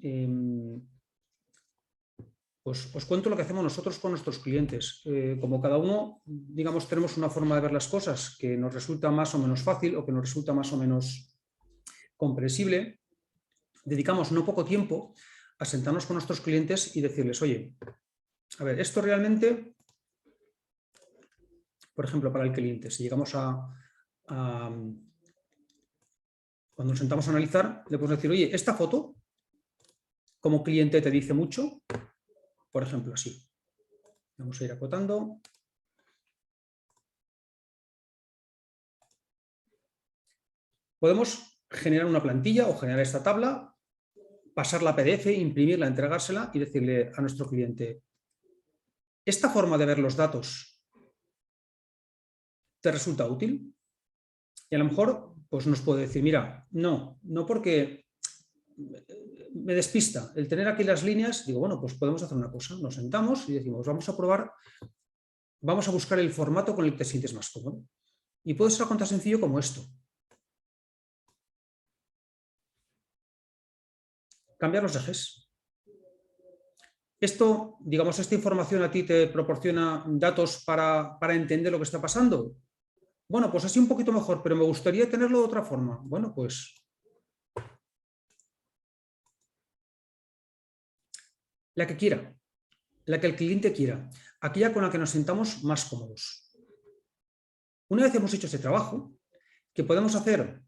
pues os cuento lo que hacemos nosotros con nuestros clientes. Como cada uno, digamos, tenemos una forma de ver las cosas que nos resulta más o menos fácil o que nos resulta más o menos comprensible, dedicamos no poco tiempo a sentarnos con nuestros clientes y decirles, oye, a ver, esto realmente, por ejemplo, para el cliente, si llegamos cuando nos sentamos a analizar, le podemos decir, oye, esta foto, como cliente te dice mucho, por ejemplo, así. Vamos a ir acotando. Podemos generar una plantilla o generar esta tabla, pasarla a PDF, imprimirla, entregársela y decirle a nuestro cliente, ¿esta forma de ver los datos te resulta útil? Y a lo mejor pues nos puede decir, mira, no porque me despista el tener aquí las líneas. Digo, bueno, pues podemos hacer una cosa, nos sentamos y decimos, vamos a probar, vamos a buscar el formato con el que te sientes más cómodo. Y puede ser algo tan sencillo como esto. Cambiar los ejes. Esto, digamos, esta información a ti te proporciona datos para entender lo que está pasando. Bueno, pues así un poquito mejor, pero me gustaría tenerlo de otra forma. Bueno, pues la que quiera, la que el cliente quiera, aquella con la que nos sintamos más cómodos. Una vez hemos hecho ese trabajo, que podemos hacer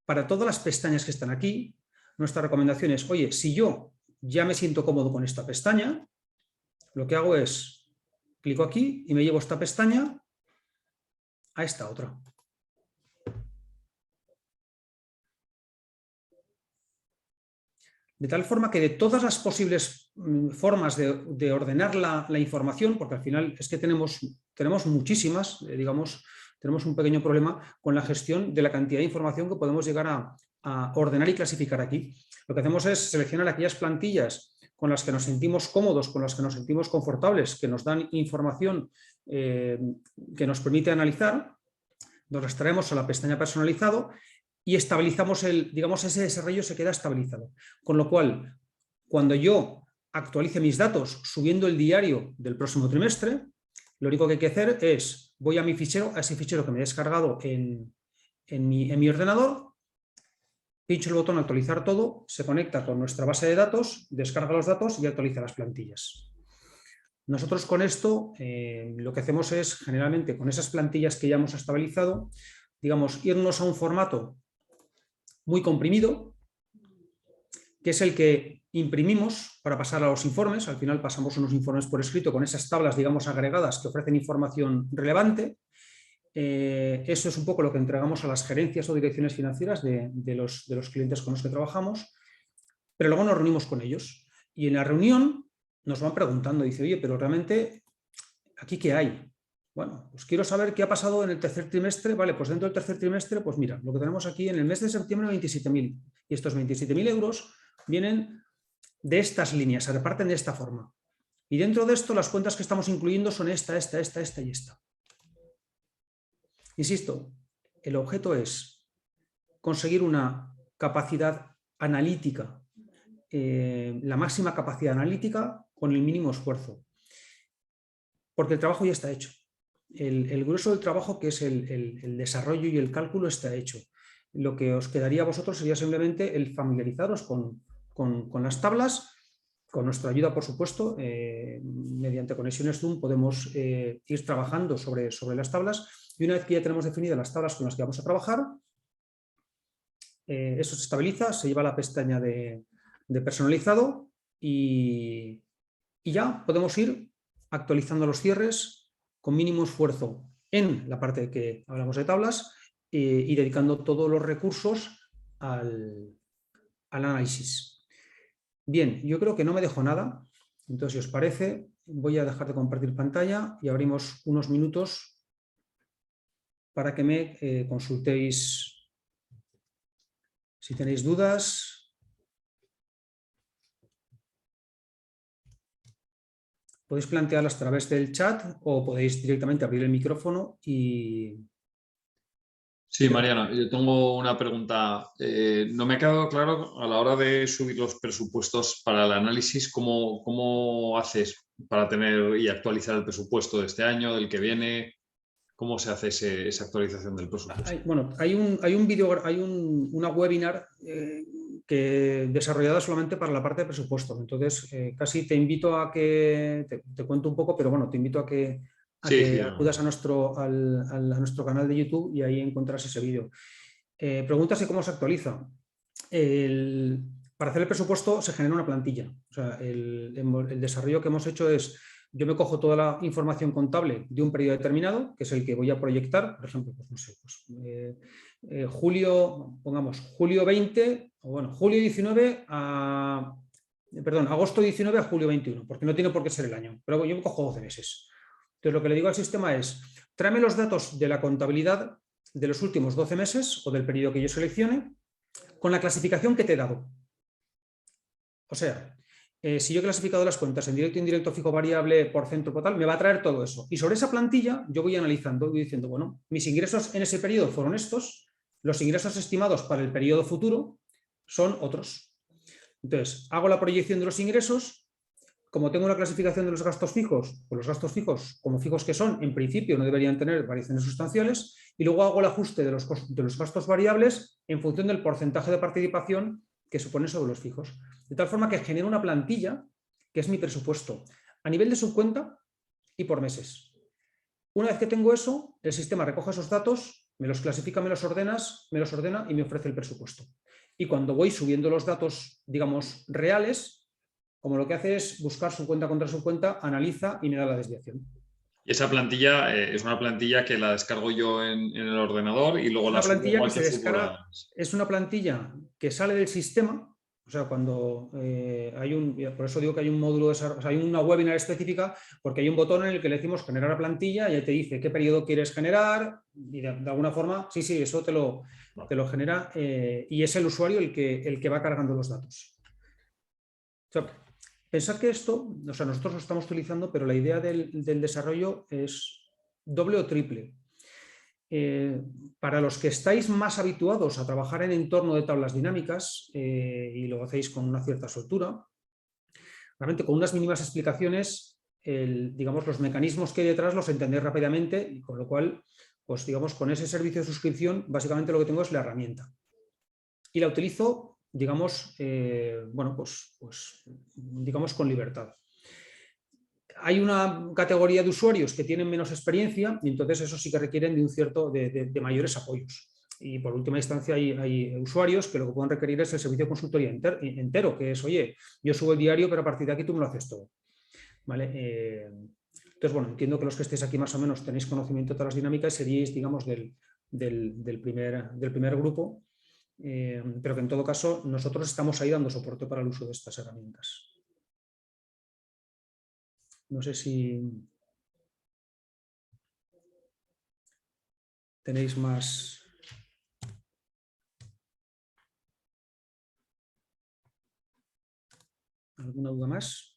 para todas las pestañas que están aquí, nuestra recomendación es, oye, si yo ya me siento cómodo con esta pestaña, lo que hago es, clico aquí y me llevo esta pestaña a esta otra. De tal forma que de todas las posibles formas de ordenar la información, porque al final es que tenemos muchísimas, digamos, tenemos un pequeño problema con la gestión de la cantidad de información que podemos llegar a ordenar y clasificar aquí. Lo que hacemos es seleccionar aquellas plantillas con las que nos sentimos cómodos, con las que nos sentimos confortables, que nos dan información que nos permite analizar, nos las traemos a la pestaña personalizado y estabilizamos ese desarrollo se queda estabilizado. Con lo cual, cuando yo actualice mis datos subiendo el diario del próximo trimestre, lo único que hay que hacer es, voy a mi fichero, a ese fichero que me he descargado en mi ordenador, pincho el botón actualizar todo, se conecta con nuestra base de datos, descarga los datos y actualiza las plantillas. Nosotros con esto lo que hacemos es, generalmente, con esas plantillas que ya hemos estabilizado, digamos, irnos a un formato muy comprimido, que es el que imprimimos para pasar a los informes. Al final pasamos unos informes por escrito con esas tablas, digamos, agregadas que ofrecen información relevante. Eso es un poco lo que entregamos a las gerencias o direcciones financieras de los clientes con los que trabajamos, pero luego nos reunimos con ellos Y en la reunión nos van preguntando, dice, oye, pero realmente, ¿aquí qué hay? Bueno, pues quiero saber qué ha pasado en el tercer trimestre. Vale, pues dentro del tercer trimestre, pues mira, lo que tenemos aquí en el mes de septiembre, 27.000. Y estos 27.000 euros vienen de estas líneas, se reparten de esta forma. Y dentro de esto, las cuentas que estamos incluyendo son esta y esta. Insisto, el objeto es conseguir una capacidad analítica, la máxima capacidad analítica con el mínimo esfuerzo. Porque el trabajo ya está hecho. El grueso del trabajo, que es el desarrollo y el cálculo, está hecho. Lo que os quedaría a vosotros sería simplemente el familiarizaros con las tablas, con nuestra ayuda, por supuesto. Mediante conexiones Zoom podemos ir trabajando sobre las tablas, y una vez que ya tenemos definidas las tablas con las que vamos a trabajar, eso se estabiliza, se lleva a la pestaña de personalizado y ya podemos ir actualizando los cierres con mínimo esfuerzo en la parte que hablamos de tablas y dedicando todos los recursos al análisis. Bien, yo creo que no me dejo nada, entonces si os parece voy a dejar de compartir pantalla y abrimos unos minutos para que me consultéis si tenéis dudas. Podéis plantearlas a través del chat o podéis directamente abrir el micrófono y... Sí, Mariano, yo tengo una pregunta. No me ha quedado claro a la hora de subir los presupuestos para el análisis, ¿cómo haces para tener y actualizar el presupuesto de este año, del que viene? ¿Cómo se hace esa actualización del presupuesto? Hay una webinar que desarrollada solamente para la parte de presupuestos. Entonces, casi te invito a que, te cuento un poco, pero bueno, te invito a que acudas a nuestro canal de YouTube y ahí encontrarás ese vídeo. Preguntas de cómo se actualiza. Para hacer el presupuesto se genera una plantilla. O sea, el desarrollo que hemos hecho es, yo me cojo toda la información contable de un periodo determinado, que es el que voy a proyectar, por ejemplo, pues no sé, julio 20, o bueno, julio 19 a... Perdón, agosto 19 a julio 21, porque no tiene por qué ser el año, pero yo me cojo 12 meses. Entonces, lo que le digo al sistema es, tráeme los datos de la contabilidad de los últimos 12 meses o del periodo que yo seleccione con la clasificación que te he dado. O sea, si yo he clasificado las cuentas en directo, indirecto, fijo, variable, por centro, total, me va a traer todo eso. Y sobre esa plantilla yo voy analizando, voy diciendo, bueno, mis ingresos en ese periodo fueron estos, los ingresos estimados para el periodo futuro son otros. Entonces, hago la proyección de los ingresos. Como tengo una clasificación de los gastos fijos, pues los gastos fijos, como fijos que son, en principio no deberían tener variaciones sustanciales, y luego hago el ajuste de los gastos variables en función del porcentaje de participación que supone sobre los fijos. De tal forma que genero una plantilla que es mi presupuesto a nivel de subcuenta y por meses. Una vez que tengo eso, el sistema recoge esos datos, me los clasifica, me los ordena y me ofrece el presupuesto. Y cuando voy subiendo los datos, digamos, reales, como lo que hace es buscar su cuenta contra su cuenta, analiza y me da la desviación. Y esa plantilla es una plantilla que la descargo yo en el ordenador y luego la subo igual que subo. Es una plantilla que sale del sistema, o sea, cuando por eso digo que hay un módulo, o sea, hay una webinar específica, porque hay un botón en el que le decimos generar a plantilla y ahí te dice qué periodo quieres generar y de alguna forma, sí, eso te lo genera y es el usuario el que va cargando los datos. O sea, pensad que esto, o sea, nosotros lo estamos utilizando, pero la idea del desarrollo es doble o triple. Para los que estáis más habituados a trabajar en entorno de tablas dinámicas y lo hacéis con una cierta soltura, realmente con unas mínimas explicaciones, digamos, los mecanismos que hay detrás los entendéis rápidamente y con lo cual, pues digamos, con ese servicio de suscripción, básicamente lo que tengo es la herramienta. Y la utilizo, digamos, digamos con libertad. Hay una categoría de usuarios que tienen menos experiencia y entonces eso sí que requieren de un cierto, de mayores apoyos. Y por última instancia hay usuarios que lo que pueden requerir es el servicio de consultoría entero, que es, oye, yo subo el diario, pero a partir de aquí tú me lo haces todo. ¿Vale? Entonces, bueno, entiendo que los que estéis aquí más o menos tenéis conocimiento de todas las dinámicas, seríais, digamos, del primer grupo. Pero que en todo caso nosotros estamos ahí dando soporte para el uso de estas herramientas. No sé si tenéis más. ¿Alguna duda más?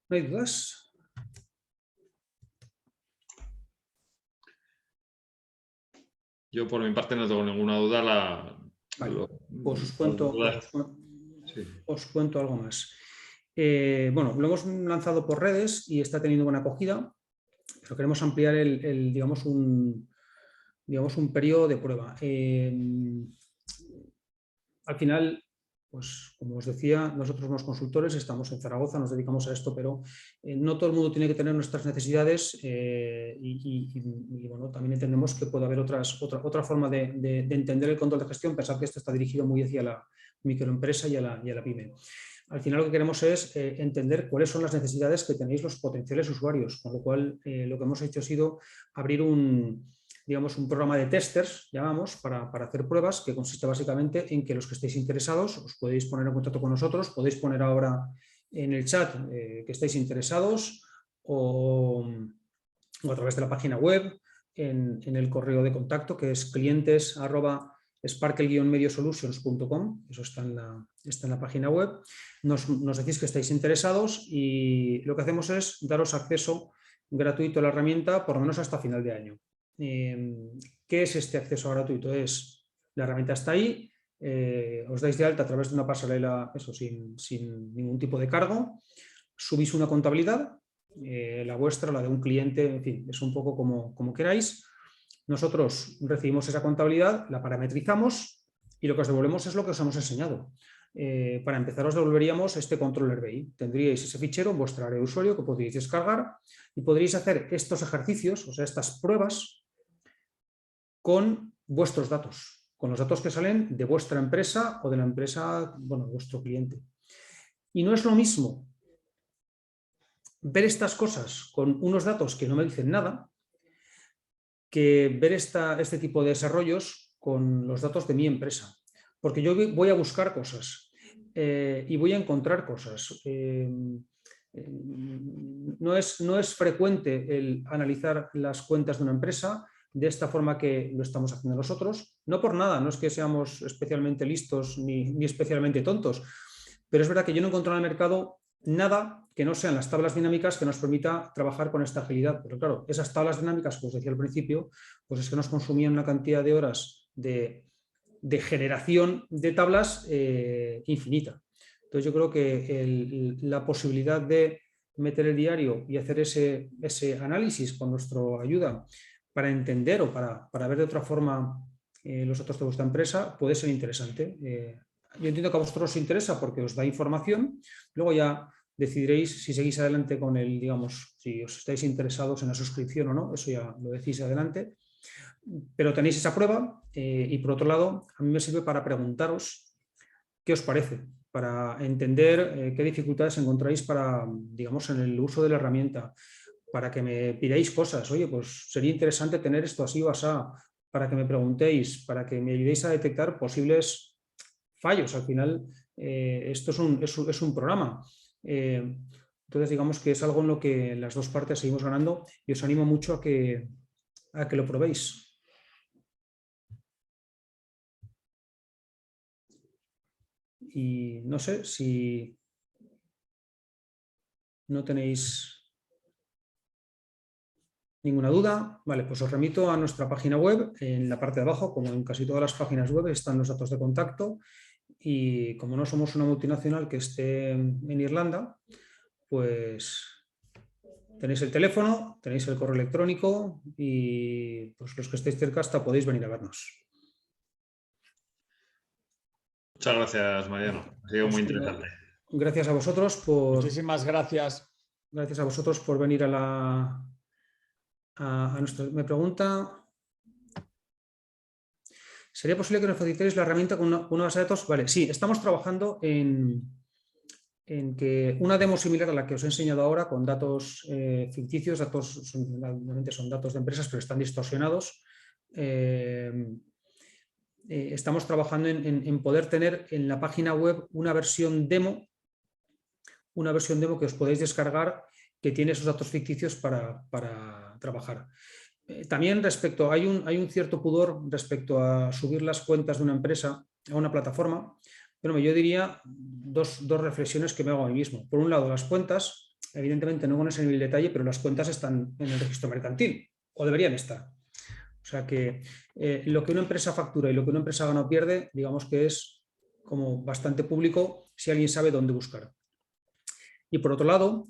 ¿No hay dudas? Yo por mi parte no tengo ninguna duda. Vale, pues Sí. os cuento algo más. Bueno, lo hemos lanzado por redes y está teniendo buena acogida, pero queremos ampliar digamos, un periodo de prueba. Al final, pues como os decía, nosotros somos consultores, estamos en Zaragoza, nos dedicamos a esto, pero no todo el mundo tiene que tener nuestras necesidades y bueno, también entendemos que puede haber otra forma de entender el control de gestión, pensar que esto está dirigido muy hacia la microempresa y a la pyme. Al final lo que queremos es entender cuáles son las necesidades que tenéis los potenciales usuarios, con lo cual lo que hemos hecho ha sido abrir un programa de testers, llamamos, para hacer pruebas, que consiste básicamente en que los que estéis interesados os podéis poner en contacto con nosotros, podéis poner ahora en el chat que estáis interesados o a través de la página web, en el correo de contacto que es clientes@sparkle-mediosolutions.com, eso está en la página web. Nos decís que estáis interesados y lo que hacemos es daros acceso gratuito a la herramienta por lo menos hasta final de año. ¿Qué es este acceso gratuito? La herramienta está ahí, os dais de alta a través de una pasarela, eso sin ningún tipo de cargo, subís una contabilidad, la vuestra, la de un cliente, en fin, es un poco como queráis. Nosotros recibimos esa contabilidad, la parametrizamos y lo que os devolvemos es lo que os hemos enseñado. Para empezar os devolveríamos este controller BI. Tendríais ese fichero en vuestra área de usuario que podríais descargar y podríais hacer estos ejercicios, o sea, estas pruebas con vuestros datos, con los datos que salen de vuestra empresa o de la empresa, bueno, de vuestro cliente. Y no es lo mismo ver estas cosas con unos datos que no me dicen nada que ver este tipo de desarrollos con los datos de mi empresa. Porque yo voy a buscar cosas y voy a encontrar cosas. No es frecuente el analizar las cuentas de una empresa de esta forma que lo estamos haciendo nosotros. No por nada, no es que seamos especialmente listos ni especialmente tontos, pero es verdad que yo no encuentro en el mercado nada que no sean las tablas dinámicas que nos permita trabajar con esta agilidad. Pero claro, esas tablas dinámicas, como os decía al principio, pues es que nos consumían una cantidad de horas de generación de tablas infinita. Entonces yo creo que la posibilidad de meter el diario y hacer ese análisis con nuestra ayuda para entender o para ver de otra forma los datos de vuestra empresa puede ser interesante. Yo entiendo que a vosotros os interesa porque os da información, luego ya decidiréis si seguís adelante con el, digamos, si os estáis interesados en la suscripción o no, eso ya lo decís adelante. Pero tenéis esa prueba y por otro lado, a mí me sirve para preguntaros qué os parece, para entender qué dificultades encontráis digamos, en el uso de la herramienta, para que me pidáis cosas. Oye, pues sería interesante tener esto así o así, para que me preguntéis, para que me ayudéis a detectar posibles fallos. Al final, esto es un programa. Entonces, digamos que es algo en lo que las dos partes seguimos ganando y os animo mucho a que lo probéis. Y no sé si no tenéis ninguna duda. Vale, pues os remito a nuestra página web. En la parte de abajo, como en casi todas las páginas web, están los datos de contacto. Y como no somos una multinacional que esté en Irlanda, pues tenéis el teléfono, tenéis el correo electrónico y pues los que estéis cerca hasta podéis venir a vernos. Muchas gracias, Mariano. Ha sido muy interesante. Gracias a vosotros Muchísimas gracias. Gracias a vosotros por venir a nuestro... Me pregunta ¿Sería posible que nos facilitéis la herramienta con una base de datos? Vale, sí, estamos trabajando en que una demo similar a la que os he enseñado ahora, con datos ficticios, normalmente son datos de empresas, pero están distorsionados. Estamos trabajando en poder tener en la página web una versión demo que os podéis descargar, que tiene esos datos ficticios para trabajar. También hay un cierto pudor respecto a subir las cuentas de una empresa a una plataforma. Bueno, yo diría dos reflexiones que me hago a mí mismo. Por un lado, las cuentas, evidentemente no con ese nivel de detalle, pero las cuentas están en el registro mercantil, o deberían estar. O sea que lo que una empresa factura y lo que una empresa gana o pierde, digamos que es como bastante público si alguien sabe dónde buscar. Y por otro lado,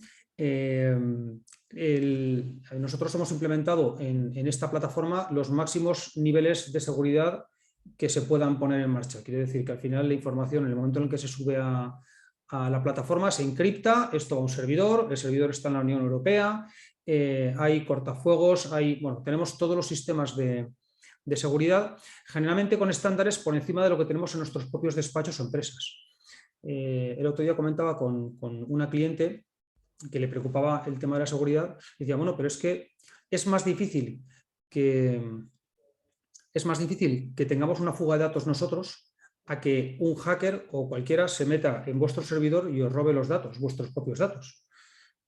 nosotros hemos implementado en esta plataforma los máximos niveles de seguridad que se puedan poner en marcha. Quiere decir que al final la información, en el momento en el que se sube a la plataforma, se encripta, esto va a un servidor, el servidor está en la Unión Europea, hay cortafuegos, tenemos todos los sistemas de seguridad, generalmente con estándares por encima de lo que tenemos en nuestros propios despachos o empresas. El otro día comentaba con una cliente que le preocupaba el tema de la seguridad, y decía, bueno, pero es que es más difícil que tengamos una fuga de datos nosotros a que un hacker o cualquiera se meta en vuestro servidor y os robe los datos, vuestros propios datos.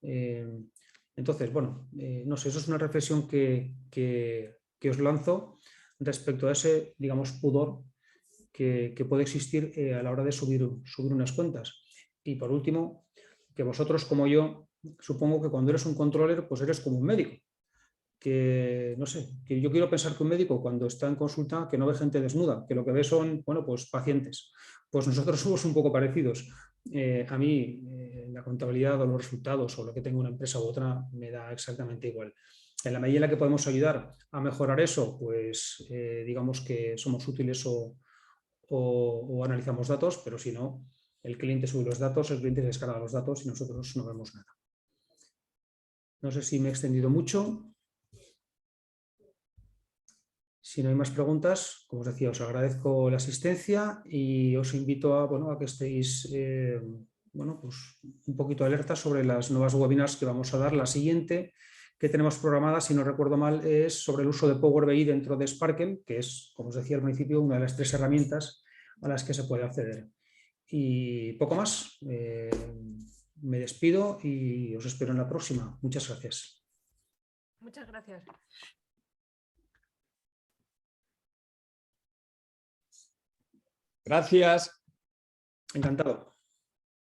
Entonces, bueno, no sé, eso es una reflexión que os lanzo respecto a ese, digamos, pudor que puede existir a la hora de subir unas cuentas. Y por último, que vosotros como yo, supongo que cuando eres un controller, pues eres como un médico. Que no sé, que yo quiero pensar que un médico cuando está en consulta que no ve gente desnuda, que lo que ve son, bueno, pues pacientes. Pues nosotros somos un poco parecidos. A mí la contabilidad o los resultados o lo que tenga una empresa u otra me da exactamente igual. En la medida en la que podemos ayudar a mejorar eso, pues digamos que somos útiles o analizamos datos, pero si no, el cliente sube los datos, el cliente descarga los datos y nosotros no vemos nada. No sé si me he extendido mucho. Si no hay más preguntas, como os decía, os agradezco la asistencia y os invito a que estéis pues un poquito alerta sobre las nuevas webinars que vamos a dar. La siguiente que tenemos programada, si no recuerdo mal, es sobre el uso de Power BI dentro de Sparkle, que es, como os decía al principio, una de las 3 herramientas a las que se puede acceder. Y poco más. Me despido y os espero en la próxima. Muchas gracias. Muchas gracias. Gracias. Encantado.